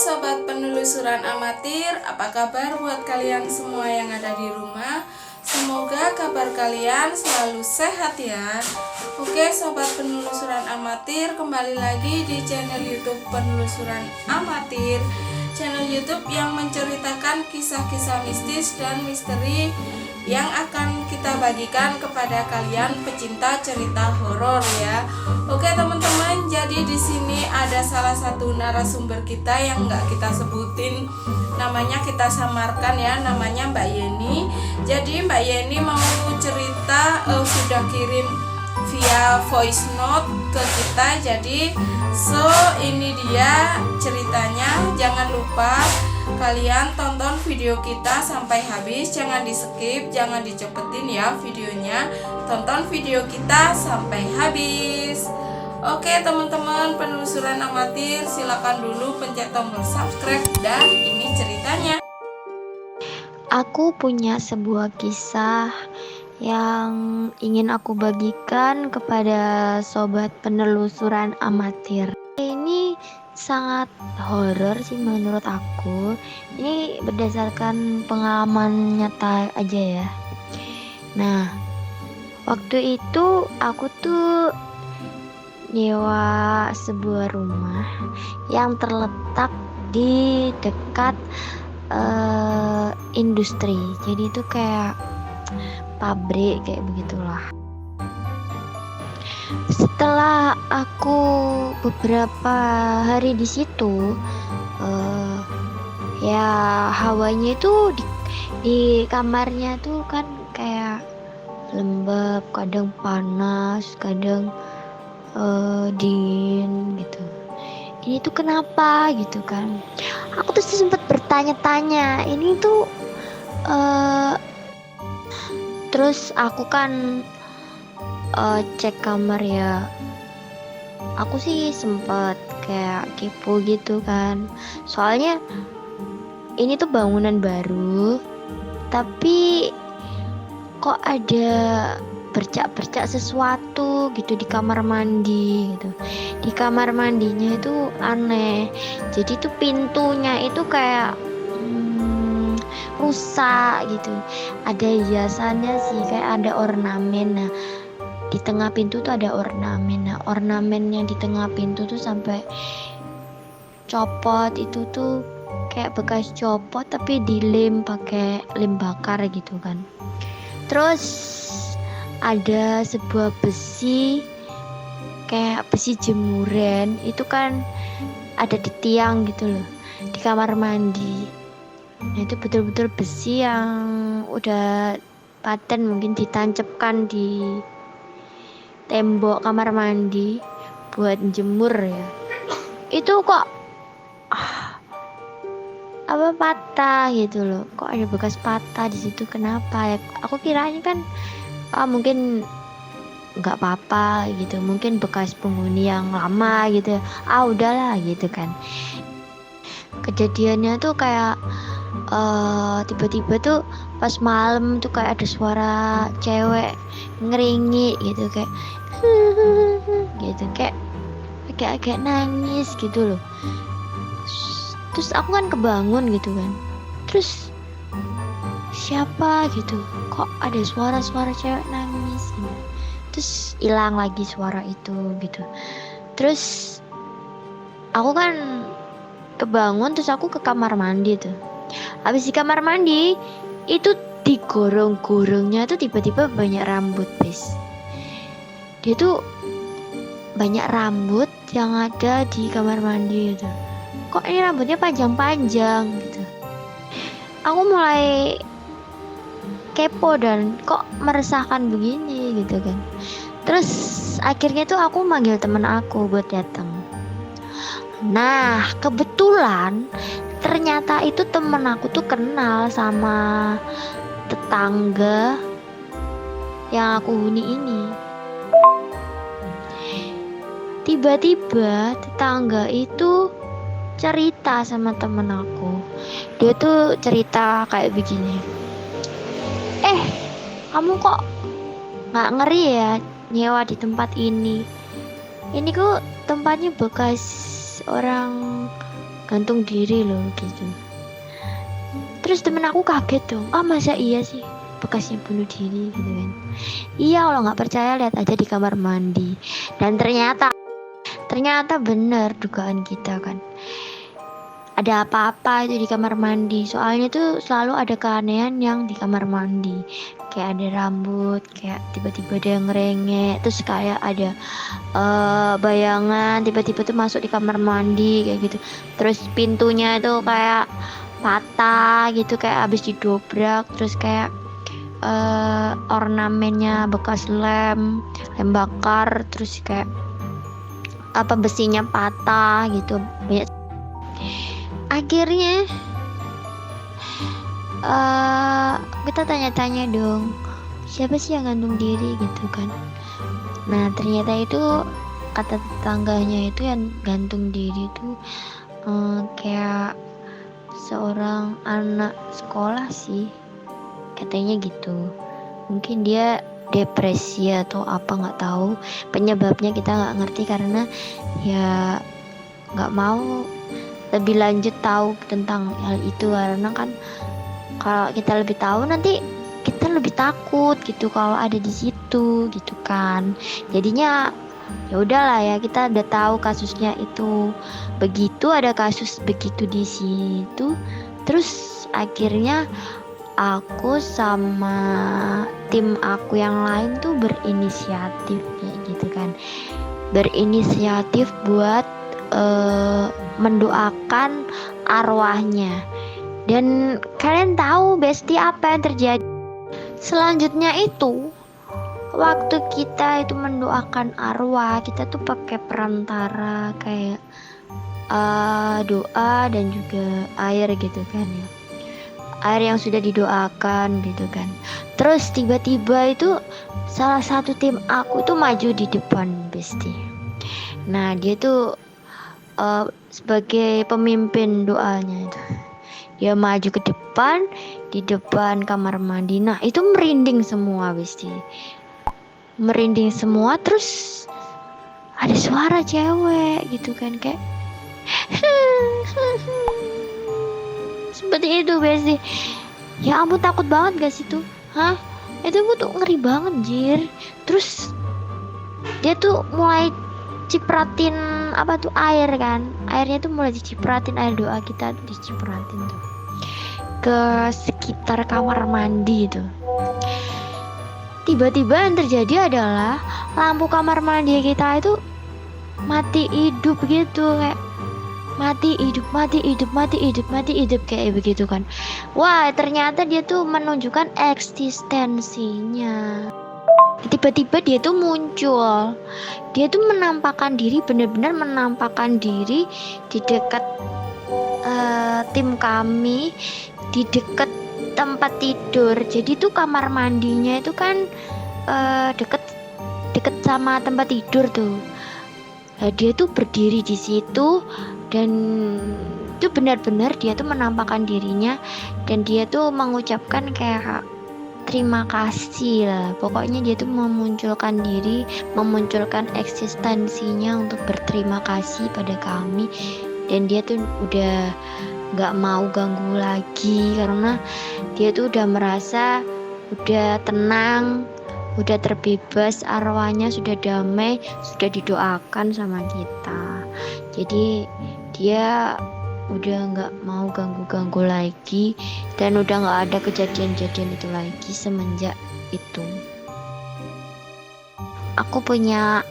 sobat penelusuran amatir, apa kabar buat kalian semua yang ada di rumah? Semoga kabar kalian selalu sehat ya. Oke sobat penelusuran amatir, kembali lagi di channel YouTube Penelusuran Amatir, channel YouTube yang menceritakan kisah-kisah mistis dan misteri yang akan kita bagikan kepada kalian pecinta cerita horor ya. Oke teman-teman, jadi di sini ada salah satu narasumber kita yang nggak kita sebutin namanya, kita samarkan ya, namanya Mbak Yeni. Jadi Mbak Yeni mau cerita, sudah kirim via voice note ke kita. Jadi ini dia ceritanya. Jangan lupa kalian tonton video kita sampai habis, jangan di skip, jangan dicepetin ya videonya. Tonton video kita sampai habis. Oke teman-teman penelusuran amatir, silakan dulu pencet tombol subscribe dan ini ceritanya. Aku punya sebuah kisah yang ingin aku bagikan kepada sobat penelusuran amatir. Ini sangat horor sih menurut aku. Ini berdasarkan pengalaman nyata aja ya. Nah, waktu itu aku tuh nyewa sebuah rumah yang terletak di dekat industri. Jadi itu kayak pabrik kayak begitulah. Setelah aku beberapa hari di situ, ya hawanya itu di kamarnya tuh kan kayak lembab, kadang panas, kadang dingin gitu. Ini tuh kenapa gitu kan? Aku tuh sempat bertanya-tanya. Ini tuh terus aku kan cek kamar ya. Aku sih sempat kayak kepo gitu kan. Soalnya ini tuh bangunan baru, tapi kok ada bercak-bercak sesuatu gitu di kamar mandi gitu. Di kamar mandinya itu aneh. Jadi tuh pintunya itu kayak rusak gitu. Ada hiasannya sih, kayak ada ornamen. Nah, di tengah pintu tuh ada ornamen. Nah, ornamen yang di tengah pintu tuh sampai copot. Itu tuh kayak bekas copot tapi dilem pakai lem bakar gitu kan. Terus ada sebuah besi, kayak besi jemuran, itu kan ada di tiang gitu loh, di kamar mandi. Nah itu betul-betul besi yang udah paten, mungkin ditancapkan di tembok kamar mandi buat jemur ya. Itu kok apa patah gitu loh, kok ada bekas patah di situ, kenapa ya? Aku kiranya kan mungkin nggak apa-apa gitu, mungkin bekas penghuni yang lama gitu, udahlah gitu kan. Kejadiannya tuh kayak tiba-tiba tuh pas malam tuh kayak ada suara cewek ngeringi gitu, kayak gitu, kayak agak-agak nangis gitu loh. Terus aku kan kebangun gitu kan, terus siapa gitu, kok ada suara-suara cewek nangis gitu. Terus hilang lagi suara itu gitu. Terus aku kan kebangun, terus aku ke kamar mandi tuh. Habis di kamar mandi itu di gorong-gorongnya tuh tiba-tiba banyak rambut, guys. Dia tuh banyak rambut yang ada di kamar mandi gitu. Kok ini rambutnya panjang-panjang gitu. Aku mulai kepo dan kok meresahkan begini gitu kan. Terus akhirnya tuh aku manggil temen aku buat datang. Nah kebetulan ternyata itu temen aku tuh kenal sama tetangga yang aku huni ini. Tiba-tiba tetangga itu cerita sama temen aku. Dia tuh cerita kayak begini, kamu kok nggak ngeri ya nyewa di tempat ini? Ini kok tempatnya bekas orang gantung diri loh gitu. Terus temen aku kaget dong, masa iya sih bekasnya bunuh diri gitu kan. Iya, kalau nggak percaya lihat aja di kamar mandi. Dan ternyata bener dugaan kita kan, ada apa-apa itu di kamar mandi. Soalnya tuh selalu ada keanehan yang di kamar mandi, kayak ada rambut, kayak tiba-tiba dia ngerengek, terus kayak ada bayangan tiba-tiba tuh masuk di kamar mandi kayak gitu. Terus pintunya itu kayak patah gitu, kayak habis didobrak, terus kayak ornamennya bekas lem bakar, terus kayak apa besinya patah gitu. Banyak. Akhirnya kita tanya-tanya dong, siapa sih yang gantung diri gitu kan. Nah ternyata itu kata tetangganya itu yang gantung diri itu kayak seorang anak sekolah sih, katanya gitu. Mungkin dia depresi atau apa, nggak tahu penyebabnya, kita nggak ngerti karena ya nggak mau lebih lanjut tahu tentang hal itu, karena kan kalau kita lebih tahu nanti kita lebih takut gitu kalau ada di situ gitu kan. Jadinya ya udahlah ya, kita udah tahu kasusnya itu begitu, ada kasus begitu di situ. Terus akhirnya aku sama tim aku yang lain tuh berinisiatif kayak gitu kan, berinisiatif buat mendoakan arwahnya. Dan kalian tahu Besti apa yang terjadi selanjutnya itu? Waktu kita itu mendoakan arwah, kita tuh pakai perantara kayak doa dan juga air gitu kan ya, air yang sudah didoakan gitu kan. Terus tiba-tiba itu salah satu tim aku tuh maju di depan Besti. Nah dia tuh sebagai pemimpin doanya itu, dia maju ke depan, di depan kamar mandi. Nah itu merinding semua Besti, merinding semua. Terus ada suara cewek gitu kan, kayak seperti itu Besti. Ya ampun, takut banget gak sih tuh? Itu tuh ngeri banget jir. Terus dia tuh mulai cipratin apa tuh air kan, airnya tuh mulai dicipratin, air doa kita tuh dicipratin tuh ke sekitar kamar mandi itu. Tiba-tiba yang terjadi adalah lampu kamar mandi kita itu mati hidup gitu, kayak mati hidup, mati hidup, mati hidup, mati hidup kayak begitu kan. Wah ternyata dia tuh menunjukkan eksistensinya. Tiba-tiba dia tuh muncul, dia tuh menampakkan diri, benar-benar menampakkan diri di dekat tim kami, di dekat tempat tidur. Jadi tuh kamar mandinya itu kan deket sama tempat tidur tuh. Nah, dia tuh berdiri di situ dan itu benar-benar dia tuh menampakkan dirinya, dan dia tuh mengucapkan kayak terima kasih lah. Pokoknya dia tuh memunculkan diri, memunculkan eksistensinya untuk berterima kasih pada kami. Dan dia tuh udah gak mau ganggu lagi, karena dia tuh udah merasa udah tenang, udah terbebas, arwahnya sudah damai, sudah didoakan sama kita. Jadi dia udah gak mau ganggu-ganggu lagi, dan udah gak ada kejadian-kejadian itu lagi semenjak itu. Aku punya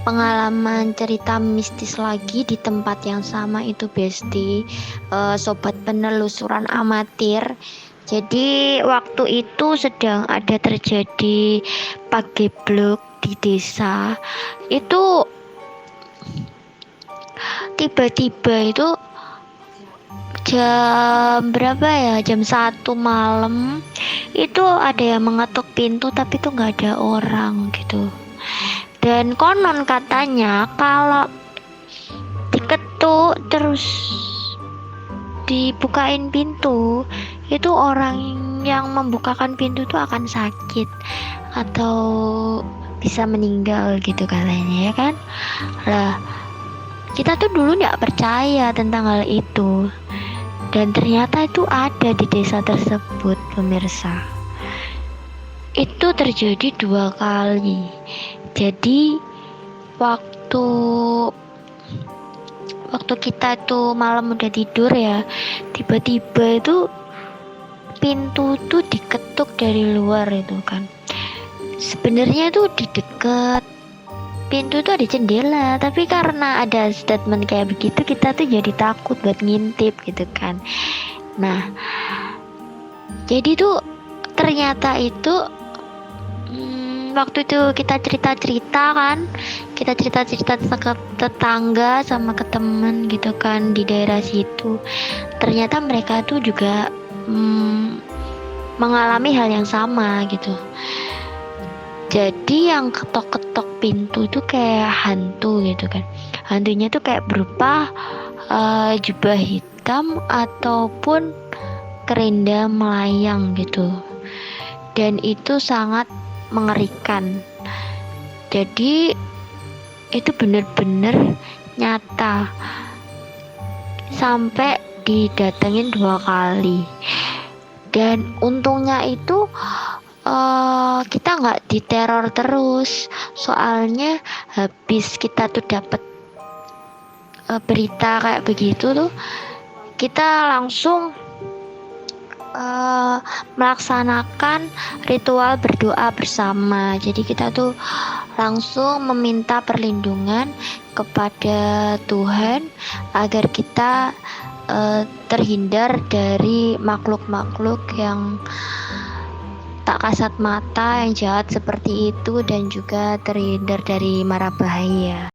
pengalaman cerita mistis lagi di tempat yang sama itu Besti, sobat penelusuran amatir. Jadi waktu itu sedang ada terjadi pagebluk di desa. Itu tiba-tiba itu jam berapa ya, jam 1 malam itu ada yang mengetuk pintu, tapi tuh nggak ada orang gitu. Dan konon katanya kalau diketuk terus dibukain pintu, itu orang yang membukakan pintu tuh akan sakit atau bisa meninggal gitu katanya ya kan. Lah kita tuh dulu nggak percaya tentang hal itu, dan ternyata itu ada di desa tersebut, pemirsa. Itu terjadi 2 kali. Jadi waktu kita itu malam udah tidur ya, tiba-tiba itu pintu tuh diketuk dari luar itu kan. Sebenarnya tuh di dekat pintu tuh ada jendela, tapi karena ada statement kayak begitu, kita tuh jadi takut buat ngintip gitu kan. Nah, jadi tuh ternyata itu waktu itu kita cerita-cerita kan, kita cerita-cerita ke tetangga sama ke temen gitu kan di daerah situ. Ternyata mereka tuh juga mengalami hal yang sama gitu. Jadi yang ketok-ketok pintu tuh kayak hantu gitu kan. Hantunya tuh kayak berupa jubah hitam ataupun kerenda melayang gitu. Dan itu sangat mengerikan. Jadi itu bener-bener nyata. Sampai didatengin 2 kali. Dan untungnya itu kita nggak diteror terus, soalnya habis kita tuh dapat berita kayak begitu tuh, kita langsung melaksanakan ritual berdoa bersama. Jadi kita tuh langsung meminta perlindungan kepada Tuhan agar kita terhindar dari makhluk-makhluk yang tak kasat mata, yang jahat seperti itu, dan juga terhindar dari mara bahaya.